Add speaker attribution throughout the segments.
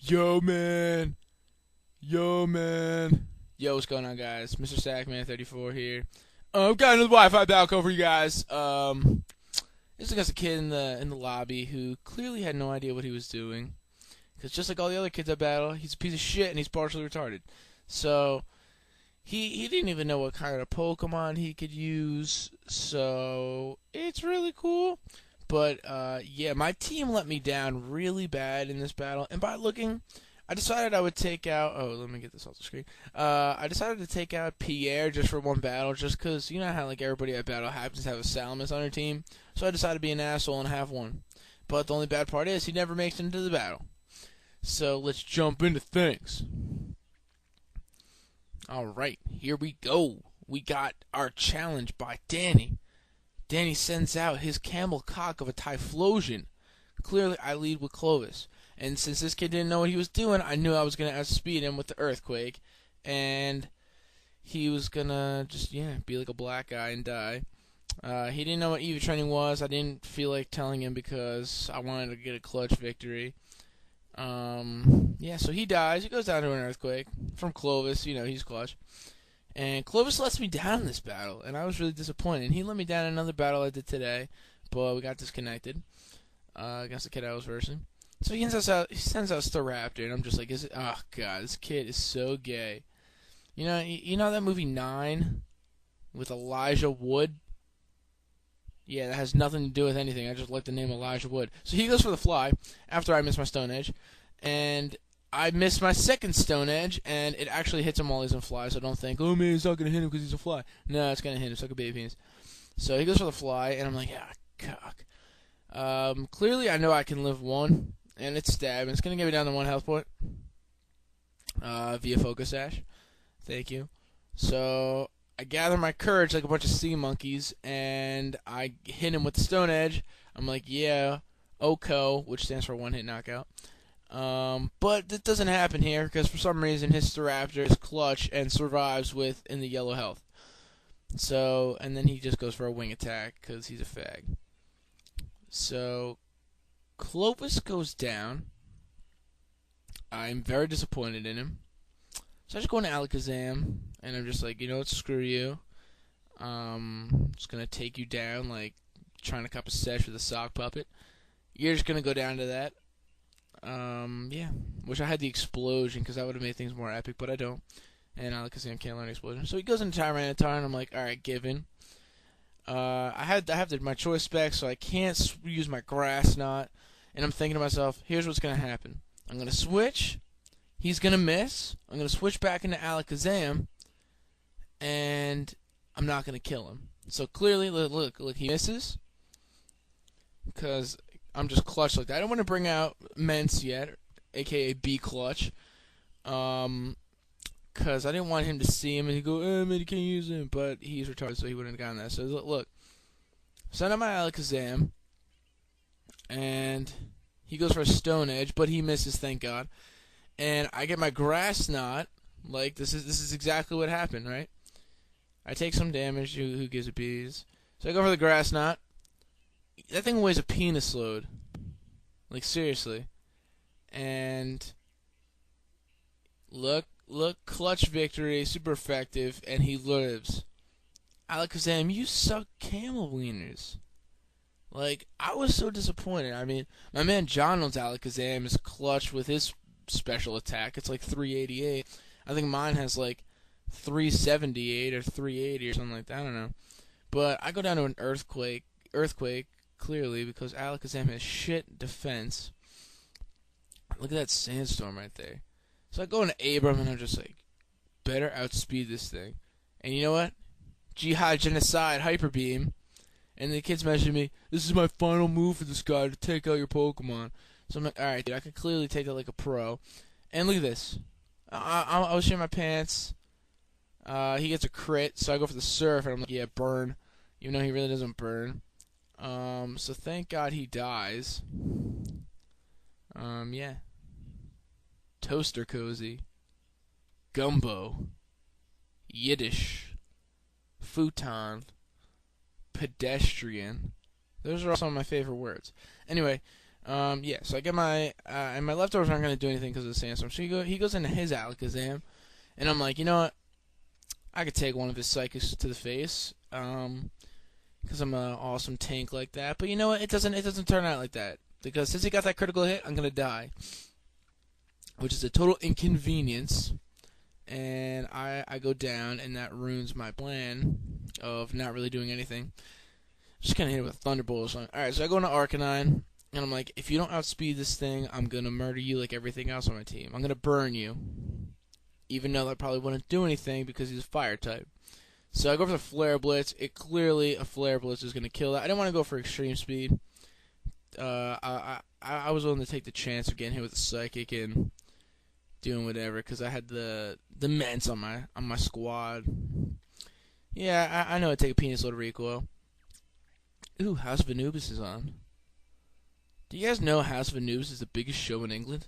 Speaker 1: Yo, man. Yo, man. Yo, what's going on, guys? Mr. Sackman34 here. Got another Wi-Fi battle code for you guys. This is against a kid in the lobby who clearly had no idea what he was doing. Because just like all the other kids I battle, he's a piece of shit and he's partially retarded. So he didn't even know what kind of Pokemon he could use. So it's really cool. But yeah, my team let me down really bad in this battle. And by looking, I decided I would take out. Oh, let me get this off the screen. I decided to take out Pierre just for one battle, just because you know how like everybody I battle happens to have a Salamis on their team. So I decided to be an asshole and have one. But the only bad part is he never makes it into the battle. So let's jump into things. Alright, here we go. We got our challenge by Danny. Danny sends out his camel cock of a Typhlosion. Clearly, I lead with Clovis. And since this kid didn't know what he was doing, I knew I was going to outspeed him with the Earthquake. And he was going to just, be like a black guy and die. He didn't know what EV training was. I didn't feel like telling him because I wanted to get a clutch victory. So he dies. He goes down to an Earthquake from Clovis. He's clutch. And Clovis lets me down in this battle, and I was really disappointed. And he let me down in another battle I did today, but we got disconnected against the kid I was versing. So he sends out Staraptor, and I'm just like, oh god, this kid is so gay. You know that movie 9 with Elijah Wood? Yeah, that has nothing to do with anything. I just like the name Elijah Wood. So he goes for the fly after I miss my Stone Edge, and I miss my second Stone Edge, and it actually hits him while he's in fly, so don't think, oh man, it's not going to hit him because he's a fly. No, it's going to hit him, like a baby penis. So he goes for the fly, and I'm like, cock. Clearly I know I can live one, and it's stab, and it's going to get me down to 1 health point via Focus Sash. Thank you. So I gather my courage like a bunch of sea monkeys, and I hit him with the Stone Edge. I'm like, yeah, Oko, which stands for one-hit knockout. But that doesn't happen here, because for some reason his Staraptor is clutch and survives in the yellow health. So, and then he just goes for a wing attack, because he's a fag. So, Clovis goes down. I'm very disappointed in him. So I just go into Alakazam, and I'm just like, you know what, screw you. Just gonna take you down like trying to cop a sesh with a sock puppet. You're just gonna go down to that. Wish I had the explosion, because that would have made things more epic, but I don't. And Alakazam can't learn explosion. So he goes into Tyranitar, and I'm like, alright, given. I have my choice spec, so I can't use my Grass Knot. And I'm thinking to myself, here's what's gonna happen. I'm gonna switch. He's gonna miss. I'm gonna switch back into Alakazam, and I'm not gonna kill him. So clearly, look, he misses, because I'm just clutch like that. I don't want to bring out Mence yet, aka B clutch, because I didn't want him to see him and he'd go, man, you can't use him, but he's retarded, so he wouldn't have gotten that. So look, send out my Alakazam, and he goes for a Stone Edge, but he misses, thank God. And I get my Grass Knot. Like, this is exactly what happened, right? I take some damage. Who gives a bees? So I go for the Grass Knot. That thing weighs a penis load. Like, seriously. And look, clutch victory, super effective, and he lives. Alakazam, you suck camel wieners. Like, I was so disappointed. I mean, my man Jonald's Alakazam is clutch with his special attack. It's like 388. I think mine has like 378 or 380 or something like that. I don't know. But I go down to an Earthquake clearly, because Alakazam has shit defense. Look at that Sandstorm right there. So I go into Abram, and I'm just like, better outspeed this thing. And you know what? Jihad Genocide Hyper Beam. And the kids messaged me, this is my final move for this guy to take out your Pokemon. So I'm like, alright, dude, I could clearly take that like a pro. And look at this. I was shitting my pants. He gets a crit, so I go for the Surf, and I'm like, yeah, burn. Even though he really doesn't burn. So thank God he dies. Toaster Cozy. Gumbo. Yiddish. Futon. Pedestrian. Those are all some of my favorite words. Anyway, Yeah, so I get my, and my leftovers aren't going to do anything because of the sandstorm. So he goes into his Alakazam, and I'm like, you know what? I could take one of his psychics to the face, because I'm an awesome tank like that. But you know what? It doesn't turn out like that. Because since he got that critical hit, I'm going to die. Which is a total inconvenience. And I go down, and that ruins my plan of not really doing anything. Just kind of hit it with Thunderbolt. Alright, so I go into Arcanine, and I'm like, if you don't outspeed this thing, I'm going to murder you like everything else on my team. I'm going to burn you. Even though that probably wouldn't do anything because he's a fire type. So I go for the Flare Blitz. Clearly, a Flare Blitz is going to kill that. I didn't want to go for extreme speed. I was willing to take the chance of getting hit with a Psychic and doing whatever because I had the Ments on my squad. Yeah, I know it'd take a penis load to recoil. Ooh, House of Anubis is on. Do you guys know House of Anubis is the biggest show in England?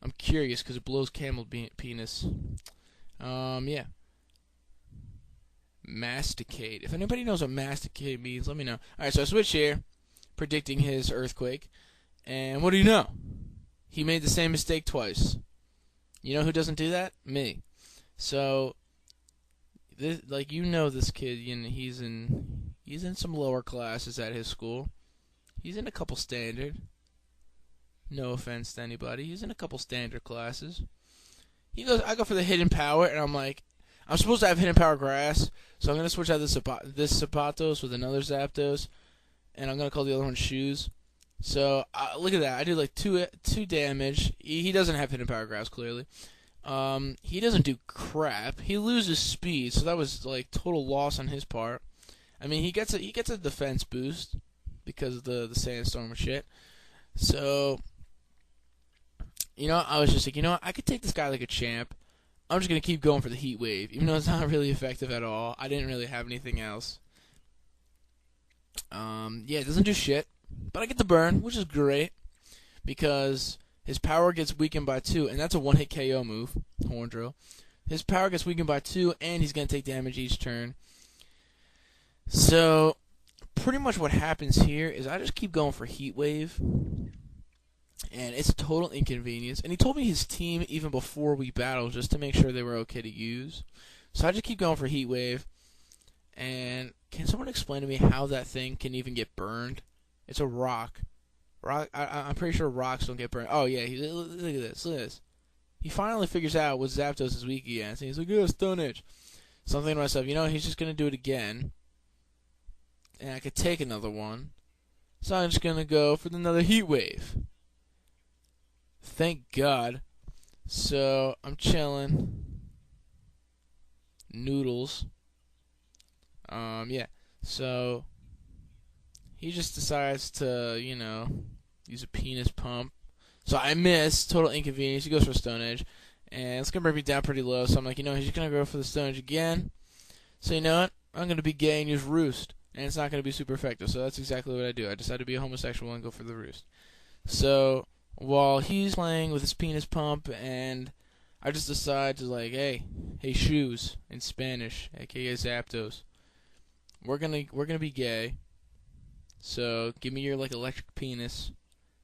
Speaker 1: I'm curious because it blows camel penis. Yeah. Masticate. If anybody knows what masticate means, let me know. Alright, so I switch here, predicting his Earthquake. And what do you know? He made the same mistake twice. You know who doesn't do that? Me. So, this, like, you know this kid, you know, he's in some lower classes at his school. He's in a couple standard. No offense to anybody. He's in a couple standard classes. He goes, I go for the hidden power, and I'm like, I'm supposed to have hidden power grass, so I'm going to switch out this Zapatos with another Zapdos, and I'm going to call the other one Shoes. So, look at that. I did like 2 damage. He doesn't have hidden power grass, clearly. He doesn't do crap. He loses speed, so that was like total loss on his part. I mean, he gets a defense boost because of the sandstorm and shit. So, you know, I was just like, you know what? I could take this guy like a champ. I'm just going to keep going for the Heat Wave, even though it's not really effective at all. I didn't really have anything else. Yeah, it doesn't do shit. But I get the burn, which is great, because his power gets weakened by 2, and that's a one-hit KO move, Horn Drill. His power gets weakened by 2, and he's going to take damage each turn. So, pretty much what happens here is I just keep going for Heat Wave, and it's a total inconvenience. And he told me his team even before we battled just to make sure they were okay to use. So I just keep going for Heat Wave, and can someone explain to me how that thing can even get burned? It's a rock. I'm pretty sure rocks don't get burned. Oh, yeah, look at this. Look at this. He finally figures out what Zapdos is weak against. And he's like, yeah, Stone Edge. So I'm thinking to myself, you know, he's just going to do it again. And I could take another one. So I'm just going to go for another Heat Wave. Thank God. So I'm chilling. Noodles. Yeah. So he just decides to, you know, use a penis pump. So I miss. Total inconvenience. He goes for Stone Edge. And it's going to bring me down pretty low. So I'm like, you know, he's going to go for the Stone Edge again. So you know what? I'm going to be gay and use Roost. And it's not going to be super effective. So that's exactly what I do. I decide to be a homosexual and go for the Roost. So while he's playing with his penis pump, and I just decide to like, hey shoes in Spanish, aka Zapdos. We're gonna be gay. So give me your like electric penis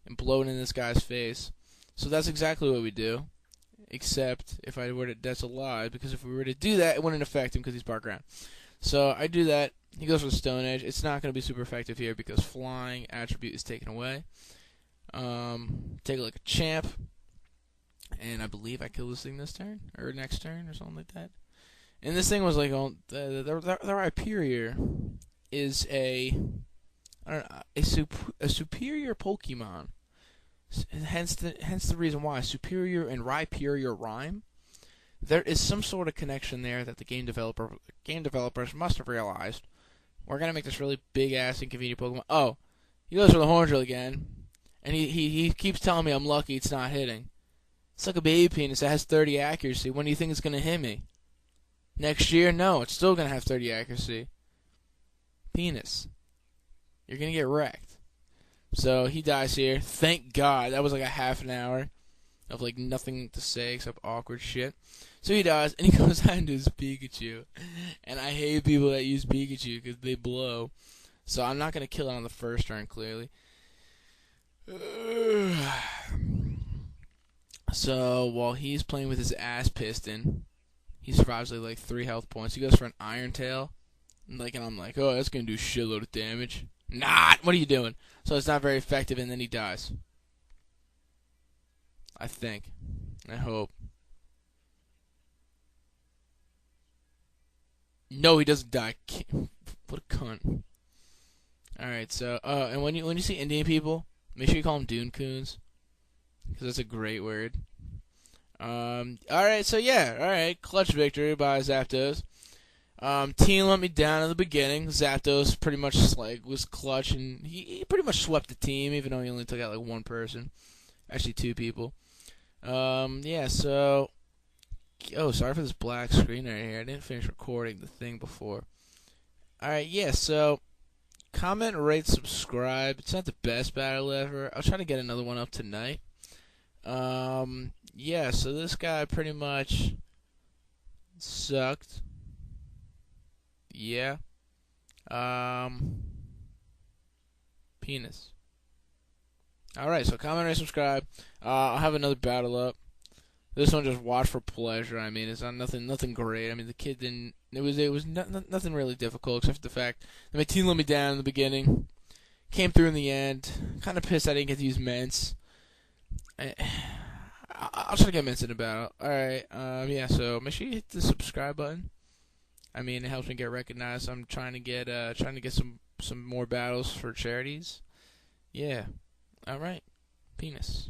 Speaker 1: and blow it in this guy's face. So that's exactly what we do. Except if I were to, that's a lie, because if we were to do that, it wouldn't affect him because he's part ground. So I do that. He goes for the Stone Edge. It's not going to be super effective here because flying attribute is taken away. Take it like a champ. And I believe I kill this thing this turn, or next turn, or something like that. And this thing was like, the Rhyperior is a superior Pokemon. Hence the reason why superior and Rhyperior rhyme. There is some sort of connection there that the game developers must have realized. We're gonna make this really big ass inconvenient Pokemon. Oh, he goes for the Horn Drill again, and he keeps telling me I'm lucky it's not hitting. It's like a baby penis that has 30 accuracy. When do you think it's gonna hit me? Next year? No, it's still gonna have 30 accuracy. Penis. You're gonna get wrecked. So he dies here. Thank God. That was like a half an hour of like nothing to say except awkward shit. So he dies, and he goes out into his Pikachu. And I hate people that use Pikachu because they blow. So I'm not gonna kill it on the first turn, clearly. So while he's playing with his ass piston, he survives like 3 health points. He goes for an Iron Tail, and I'm like, oh, that's gonna do a shitload of damage. Not. What are you doing? So it's not very effective, and then he dies. I think. I hope. No, he doesn't die. What a cunt. All right, so and when you see Indian people, make sure you call them Dune Coons, because that's a great word. All right, so yeah, all right, clutch victory by Zapdos. Team let me down in the beginning. Zapdos pretty much was clutch, and he pretty much swept the team, even though he only took out like one person, actually 2 people. Yeah, so sorry for this black screen right here. I didn't finish recording the thing before. All right, yeah, so comment, rate, subscribe. It's not the best battle ever. I'll try to get another one up tonight. Yeah, so this guy pretty much sucked. Yeah. Penis. Alright, so comment, rate, subscribe. I'll have another battle up. This one just watch for pleasure. I mean, it's not nothing great. I mean, the kid didn't. It was nothing really difficult except for the fact that my team let me down in the beginning. Came through in the end. Kind of pissed I didn't get to use Ments. I'll try to get Ments in a battle. Alright, yeah, so make sure you hit the subscribe button. I mean, it helps me get recognized. I'm trying to get some more battles for charities. Yeah. Alright. Penis.